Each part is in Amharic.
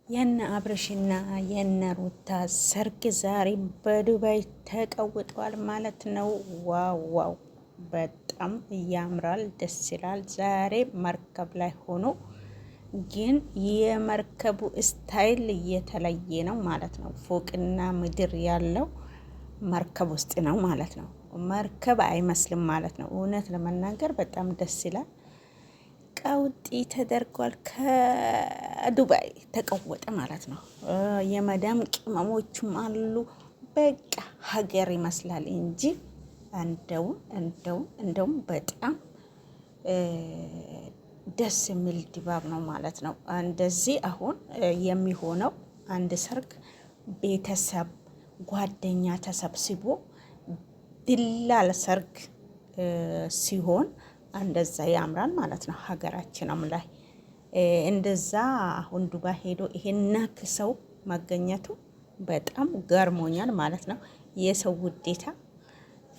የነ አብርሽና የነ ሩታ ሰርግ ዛሬ በዱባይ ተቀውጧል ማለት ነው። ዋው ዋው! በጣም ያምራል፣ ደስ ይላል። ዛሬ መርከብ ላይ ሆኖ ግን የመርከቡ ስታይል የተለየ ነው ማለት ነው። ፎቅና ምድር ያለው መርከብ ውስጥ ነው ማለት ነው። መርከብ አይመስልም ማለት ነው። እውነት ለመናገር በጣም ደስ ይላል። ቀውጢ ተደርጓል። ከዱባይ ተቀወጠ ማለት ነው። የመዳም ቅመሞችም አሉ። በቃ ሀገር ይመስላል እንጂ እንደውም በጣም ደስ የሚል ድባብ ነው ማለት ነው። እንደዚህ አሁን የሚሆነው አንድ ሰርግ ቤተሰብ ጓደኛ ተሰብስቦ ድላል ሰርግ ሲሆን እንደዛ ያምራል ማለት ነው። ሀገራችንም ላይ እንደዛ አሁን ዱባይ ሄዶ ይሄናክ ሰው መገኘቱ በጣም ገርሞኛል ማለት ነው። የሰው ውዴታ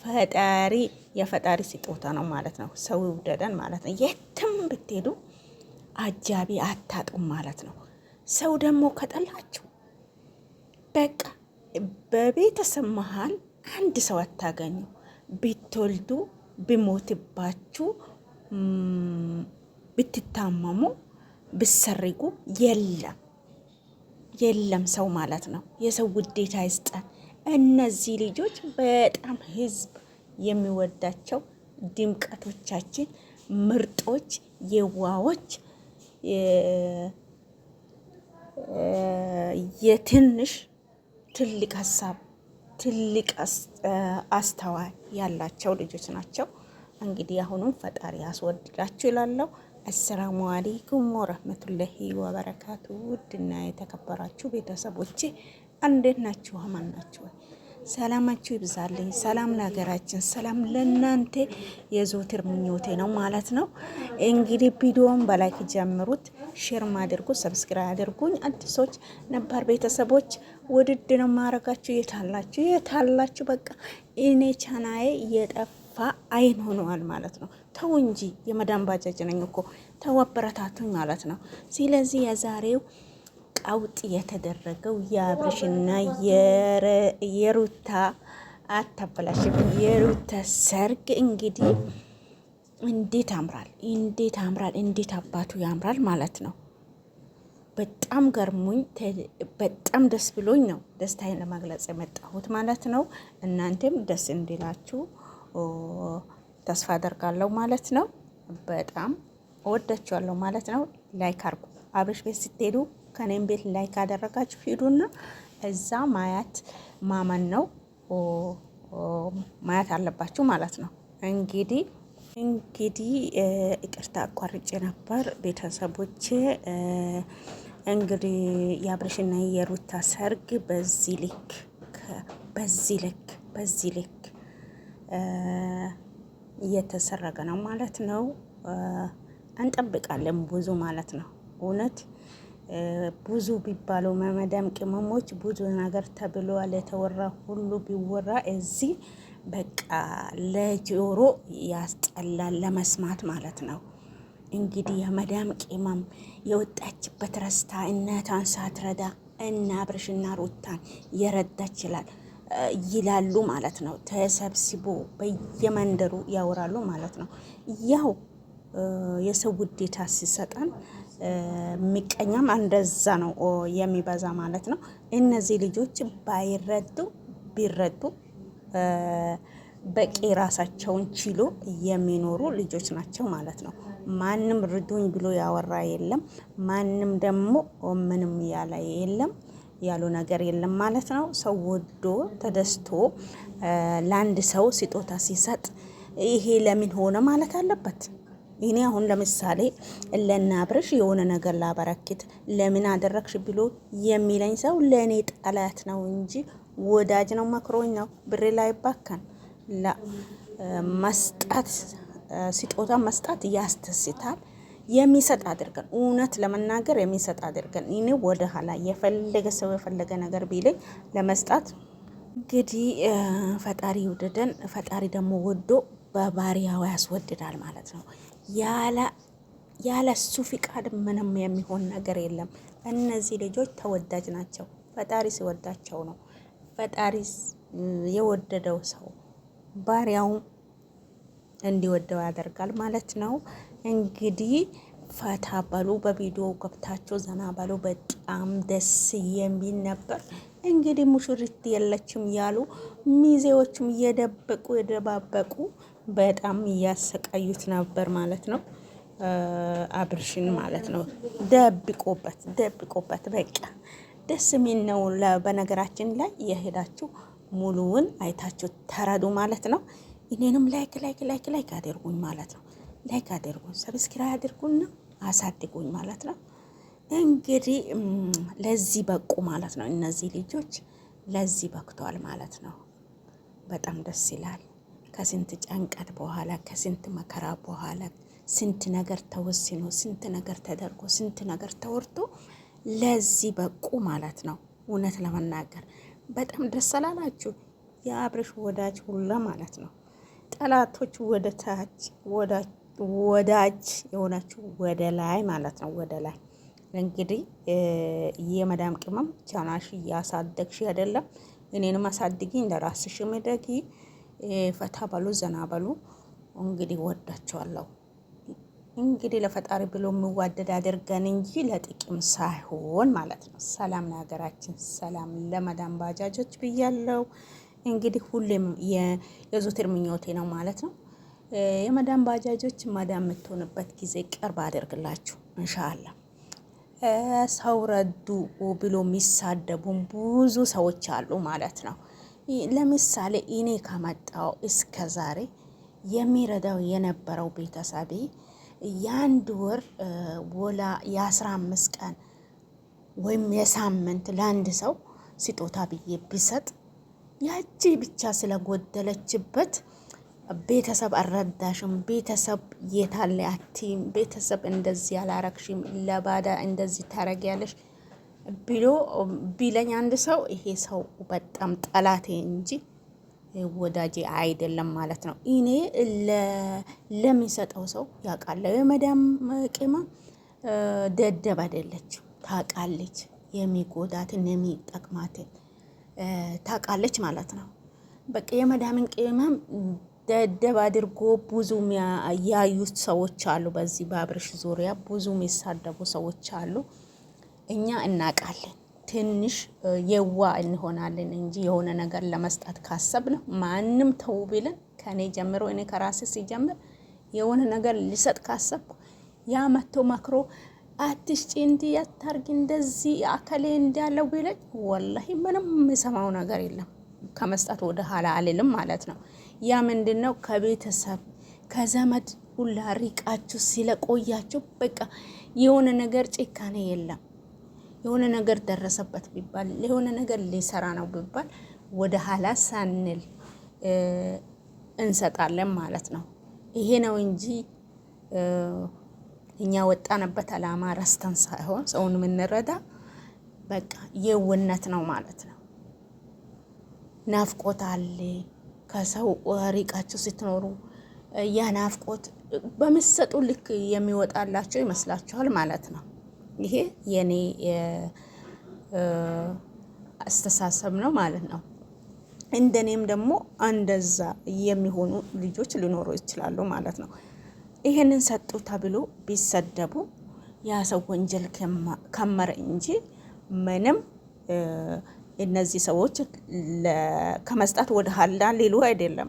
ፈጣሪ የፈጣሪ ስጦታ ነው ማለት ነው። ሰው ይውደደን ማለት ነው። የትም ብትሄዱ አጃቢ አታጡም ማለት ነው። ሰው ደግሞ ከጠላችሁ በቃ በቤተሰብ መሀል አንድ ሰው አታገኙ። ብትወልዱ ብሞትባችሁ ብትታመሙ ብሰርጉ የለም ሰው ማለት ነው። የሰው ውዴታ ይስጠን። እነዚህ ልጆች በጣም ህዝብ የሚወዳቸው ድምቀቶቻችን፣ ምርጦች፣ የዋዎች፣ የትንሽ ትልቅ ሀሳብ ትልቅ አስተዋይ ያላቸው ልጆች ናቸው። እንግዲህ አሁኑም ፈጣሪ ያስወድዳችሁ ይላለው። አሰላሙ አለይኩም ወረህመቱላሂ ወበረካቱ። ውድና የተከበራችሁ ቤተሰቦቼ እንዴት ናችሁ? አማን ናችሁ? ሰላማችሁ ይብዛልኝ። ሰላም ለሀገራችን፣ ሰላም ለእናንተ የዘወትር ምኞቴ ነው ማለት ነው። እንግዲህ ቪዲዮውን በላይክ ጀምሩት፣ ሼር አድርጉ፣ ሰብስክራይብ አድርጉኝ። አዲሶች ነባር ቤተሰቦች ውድድ ነው ማረጋችሁ። የታላችሁ በቃ እኔ ቻናዬ የጠፋ አይን ሆነዋል ማለት ነው። ተው እንጂ የመዳን ባጃጅ ነኝ እኮ ተው፣ አበረታቱኝ ማለት ነው። ስለዚህ የዛሬው ቀውጥ የተደረገው የአብርሽና የሩታ አታበላሽም፣ የሩታ ሰርግ እንግዲህ እንዴት ያምራል፣ እንዴት አባቱ ያምራል ማለት ነው። በጣም ገርሞኝ በጣም ደስ ብሎኝ ነው ደስታዬን ለመግለጽ የመጣሁት ማለት ነው። እናንተም ደስ እንዲላችሁ ተስፋ አደርጋለሁ ማለት ነው። በጣም እወዳችኋለሁ ማለት ነው። ላይክ አርጉ። አብርሽ ቤት ስትሄዱ ከኔም ቤት ላይክ አደረጋችሁ ሂዱና እዛ ማመን ነው ማየት አለባችሁ ማለት ነው። እንግዲህ ይቅርታ አቋርጬ ነበር ቤተሰቦቼ። እንግዲህ የአብርሽና የሩታ ሰርግ በዚህ ልክ እየተሰረገ ነው ማለት ነው። እንጠብቃለን ብዙ ማለት ነው። እውነት ብዙ ቢባለው መመዳም ቅመሞች ብዙ ነገር ተብሏል። የተወራ ሁሉ ቢወራ እዚህ በቃ ለጆሮ ያስጠላል ለመስማት ማለት ነው። እንግዲህ የመዳም ቅመም የወጣችበት ረስታ እናቷን ሳትረዳ እና አብርሽና ሩታን የረዳች ይላሉ ማለት ነው። ተሰብስቦ በየመንደሩ ያወራሉ ማለት ነው። ያው የሰው ውዴታ ሲሰጠን ምቀኛም እንደዛ ነው የሚበዛ ማለት ነው። እነዚህ ልጆች ቢረዱ በቂ ራሳቸውን ችሎ የሚኖሩ ልጆች ናቸው ማለት ነው። ማንም ርዱኝ ብሎ ያወራ የለም። ማንም ደግሞ ምንም ያለ የለም፣ ያሉ ነገር የለም ማለት ነው። ሰው ወዶ ተደስቶ ለአንድ ሰው ስጦታ ሲሰጥ ይሄ ለምን ሆነ ማለት አለበት። እኔ አሁን ለምሳሌ ለና አብርሽ የሆነ ነገር ላበረክት ለምን አደረግሽ ብሎ የሚለኝ ሰው ለእኔ ጠላት ነው እንጂ ወዳጅ ነው፣ መክሮኝ ነው። ብሬ ላይ ባካን መስጣት ስጦታ መስጣት ያስተስታል። የሚሰጥ አድርገን እውነት ለመናገር የሚሰጥ አድርገን እኔ ወደ ኋላ የፈለገ ሰው የፈለገ ነገር ቢለኝ ለመስጣት እንግዲህ ፈጣሪ ይውደደን። ፈጣሪ ደግሞ ወዶ በባሪያው ያስወድዳል ማለት ነው። ያለ እሱ ፍቃድ ምንም የሚሆን ነገር የለም። እነዚህ ልጆች ተወዳጅ ናቸው። ፈጣሪ ሲወዳቸው ነው። ፈጣሪ የወደደው ሰው ባሪያው እንዲወደው ያደርጋል ማለት ነው። እንግዲህ ፈታ በሉ፣ በቪዲዮ ገብታችሁ ዘና በሉ። በጣም ደስ የሚል ነበር። እንግዲህ ሙሽሪት የለችም ያሉ ሚዜዎቹም የደባበቁ በጣም እያሰቃዩት ነበር ማለት ነው። አብርሽን ማለት ነው። ደብቆበት በቃ ደስ የሚል ነው። በነገራችን ላይ የሄዳችሁ ሙሉውን አይታችሁ ተረዱ ማለት ነው። እኔንም ላይክ አድርጉኝ ማለት ነው። ላይክ አድርጉኝ፣ ሰብስክራይብ አድርጉና አሳድጉኝ ማለት ነው። እንግዲህ ለዚህ በቁ ማለት ነው። እነዚህ ልጆች ለዚህ በቅተዋል ማለት ነው። በጣም ደስ ይላል። ከስንት ጭንቀት በኋላ ከስንት መከራ በኋላ ስንት ነገር ተወስኖ ስንት ነገር ተደርጎ ስንት ነገር ተወርቶ ለዚህ በቁ ማለት ነው። እውነት ለመናገር በጣም ደስ አላላችሁ? የአብርሽ ወዳጅ ሁላ ማለት ነው። ጠላቶች ወደ ታች ወዳጅ የሆናችሁ ወደ ላይ ማለት ነው። ወደ ላይ እንግዲህ የመዳም ቅመም ቻናሽ እያሳደግሽ አይደለም። እኔንም አሳድጊኝ፣ ለራስሽ ምደጊ። ፈታ በሉ፣ ዘና በሉ። እንግዲህ ወዳቸዋለሁ። እንግዲህ ለፈጣሪ ብሎ የሚዋደድ አድርገን እንጂ ለጥቅም ሳይሆን ማለት ነው። ሰላም ለሀገራችን፣ ሰላም ለመዳም ባጃጆች ብያለው። እንግዲህ ሁሌም የዘወትር ምኞቴ ነው ማለት ነው። የመዳም ባጃጆች መዳም የምትሆንበት ጊዜ ቅርብ አድርግላችሁ ኢንሻአላህ። ሰው ረዱ ብሎ የሚሳደቡም ብዙ ሰዎች አሉ ማለት ነው። ለምሳሌ እኔ ከመጣው እስከ ዛሬ የሚረዳው የነበረው ቤተሰቤ የአንድ ወር ወላ የ15 ቀን ወይም የሳምንት ለአንድ ሰው ስጦታ ብዬ ቢሰጥ ያቺ ብቻ ስለጎደለችበት ቤተሰብ አልረዳሽም፣ ቤተሰብ የታለ አትይም፣ ቤተሰብ እንደዚህ አላረግሽም፣ ለባዳ እንደዚህ ታረጊያለሽ ብሎ ቢለኝ አንድ ሰው ይሄ ሰው በጣም ጠላቴ እንጂ ወዳጄ አይደለም ማለት ነው። እኔ ለሚሰጠው ሰው ያውቃል። የመዳም ቅመም ደደብ አይደለችም፣ ታውቃለች። የሚጎዳትን የሚጠቅማትን ታውቃለች ማለት ነው። በቃ የመዳምን ቅመም ደደብ አድርጎ ብዙ ያዩት ሰዎች አሉ። በዚህ በአብርሽ ዙሪያ ብዙ የሚሳደቡ ሰዎች አሉ። እኛ እናውቃለን። ትንሽ የዋ እንሆናለን እንጂ የሆነ ነገር ለመስጠት ካሰብን ማንም ተው ቢለን ከኔ ጀምሮ እኔ ከራሴ ሲጀምር የሆነ ነገር ሊሰጥ ካሰብኩ ያ መቶ መክሮ አትሽጪ እንዲህ አታርጊ እንደዚህ አከሌ እንዳለው ቢለኝ ወላሂ ምንም የምሰማው ነገር የለም። ከመስጠት ወደ ኋላ አልልም ማለት ነው። ያ ምንድነው? ከቤተሰብ ከዘመድ ሁላ ሪቃችሁ ስለቆያችሁ በቃ የሆነ ነገር ጭካኔ የለም። የሆነ ነገር ደረሰበት ቢባል የሆነ ነገር ሊሰራ ነው ቢባል ወደ ኋላ ሳንል እንሰጣለን ማለት ነው። ይሄ ነው እንጂ እኛ ወጣንበት አላማ ረስተን ሳይሆን ሰውን የምንረዳ በቃ የውነት ነው ማለት ነው። ናፍቆት አለ። ከሰው ሪቃችሁ ስትኖሩ ያ ናፍቆት በምትሰጡ ልክ የሚወጣላቸው ይመስላችኋል ማለት ነው። ይሄ የኔ አስተሳሰብ ነው ማለት ነው። እንደኔም ደግሞ እንደዛ የሚሆኑ ልጆች ሊኖሩ ይችላሉ ማለት ነው። ይሄንን ሰጡ ተብሎ ቢሰደቡ ያ ሰው ወንጀል ከመረ እንጂ ምንም እነዚህ ሰዎች ከመስጣት ወደ ኋላ ሊሉ አይደለም።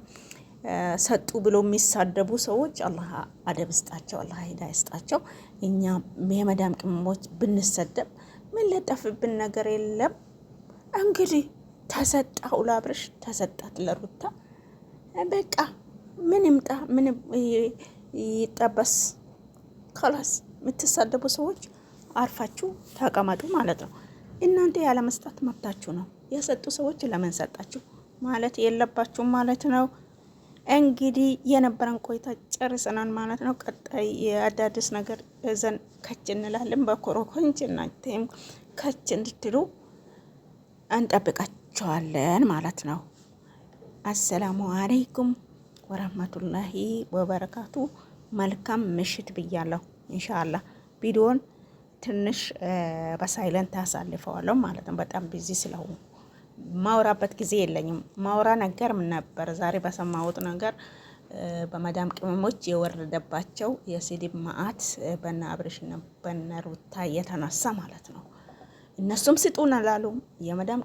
ሰጡ ብሎ የሚሳደቡ ሰዎች አላህ አደብ ይስጣቸው፣ አላህ ሂዳ ይስጣቸው። እኛ የመዳም ቅመሞች ብንሰደብ ምን ለጠፍብን ነገር የለም። እንግዲህ ተሰጣው ለአብርሽ ተሰጣት ለሩታ በቃ ምን ይምጣ ምን ይጠበስ ከላስ። የምትሳደቡ ሰዎች አርፋችሁ ተቀመጡ ማለት ነው። እናንተ ያለ መስጠት መብታችሁ ነው። የሰጡ ሰዎች ለምን ሰጣችሁ ማለት የለባችሁም ማለት ነው። እንግዲህ የነበረን ቆይታ ጨርሰናል ማለት ነው። ቀጣይ የአዳዲስ ነገር እዘን ከች እንላለን። በኮረኮንች እናንተም ከች እንድትሉ እንጠብቃቸዋለን ማለት ነው። አሰላሙ አለይኩም ወራህመቱላሂ ወበረካቱ። መልካም ምሽት ብያለሁ። ኢንሻአላህ ቪዲዮን ትንሽ በሳይለንት አሳልፈዋለሁ ማለት ነው። በጣም ቢዚ ስለሆኑ ማውራበት ጊዜ የለኝም። ማውራ ነገር ምን ነበር ዛሬ በሰማሁት ነገር በመዳም ቅመሞች የወረደባቸው የስድብ መዓት በነ አብርሽና በነ ሩታ የተነሳ ማለት ነው። እነሱም ስጡን አላሉም የመዳም